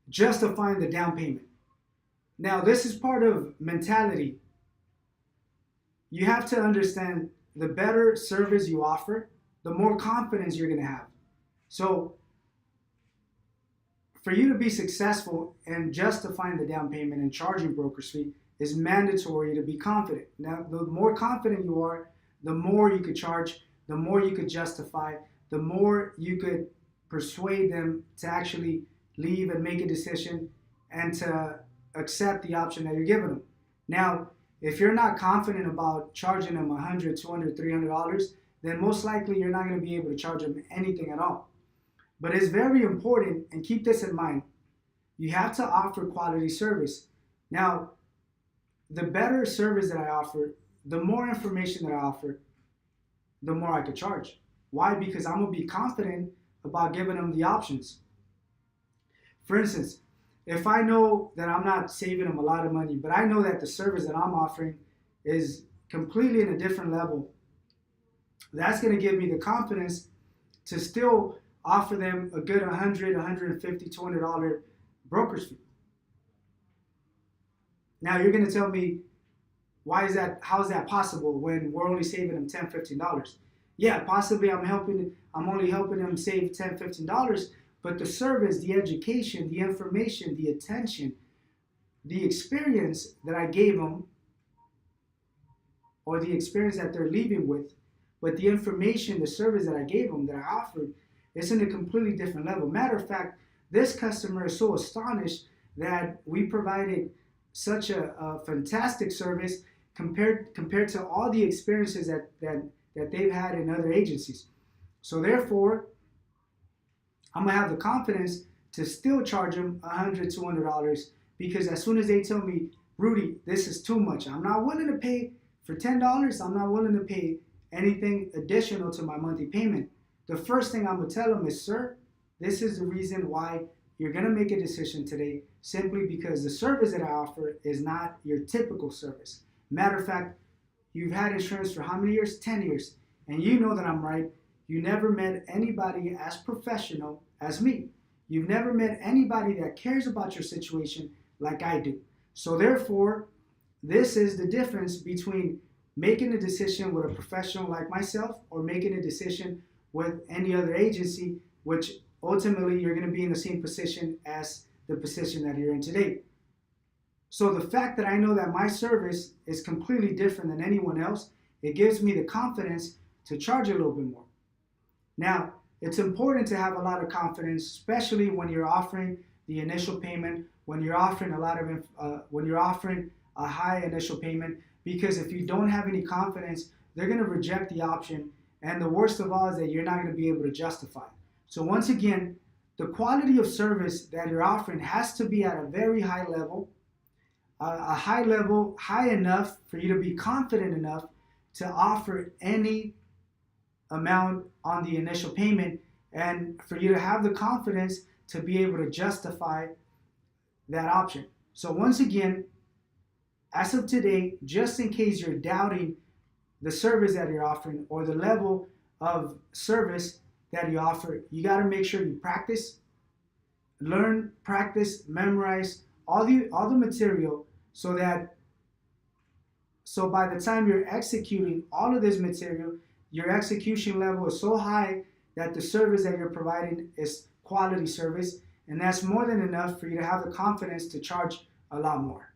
justifying the down payment. Now, this is part of mentality. You have to understand the better service you offer, the more confidence you're going to have. So, for you to be successful in justifying the down payment and charging broker's fee is mandatory to be confident. Now, the more confident you are, the more you could charge, the more you could justify, the more you could persuade them to actually leave and make a decision and to accept the option that you're giving them. Now, if you're not confident about charging them $100, $200, $300, then most likely you're not going to be able to charge them anything at all. But it's very important, and keep this in mind, you have to offer quality service. Now, the better service that I offer, the more information that I offer, the more I could charge. Why? Because I'm going to be confident about giving them the options. For instance, if I know that I'm not saving them a lot of money, but I know that the service that I'm offering is completely in a different level, that's going to give me the confidence to still offer them a good $100, $150, $200 broker's fee. Now you're going to tell me, why is that? How is that possible when we're only saving them $10, $15? Yeah, possibly I'm only helping them save $10, $15, but the service, the education, the information, the attention, the experience that I gave them, or the experience that they're leaving with, but the information, the service that I gave them, that I offered, it's in a completely different level. Matter of fact, this customer is so astonished that we provided such a fantastic service compared to all the experiences that they've had in other agencies. So therefore, I'm gonna have the confidence to still charge them $100, $200, because as soon as they tell me, Rudy, this is too much, I'm not willing to pay for $10, I'm not willing to pay anything additional to my monthly payment. The first thing I'm gonna tell them is, sir, this is the reason why you're gonna make a decision today, simply because the service that I offer is not your typical service. Matter of fact, you've had insurance for how many years? 10 years. And you know that I'm right. You never met anybody as professional as me. You've never met anybody that cares about your situation like I do. So therefore, this is the difference between making a decision with a professional like myself or making a decision with any other agency, which ultimately you're going to be in the same position as the position that you're in today. So the fact that I know that my service is completely different than anyone else, it gives me the confidence to charge a little bit more. Now, it's important to have a lot of confidence, especially when you're offering the initial payment, when you're offering a high initial payment, because if you don't have any confidence, they're going to reject the option. And the worst of all is that you're not going to be able to justify. So once again, the quality of service that you're offering has to be at a very high level, high enough for you to be confident enough to offer any amount on the initial payment, and for you to have the confidence to be able to justify that option. So once again, as of today, just in case you're doubting the service that you're offering or the level of service that you offer, you got to make sure you practice, learn, practice, memorize all the material, so by the time you're executing all of this material, your execution level is so high that the service that you're providing is quality service, and that's more than enough for you to have the confidence to charge a lot more.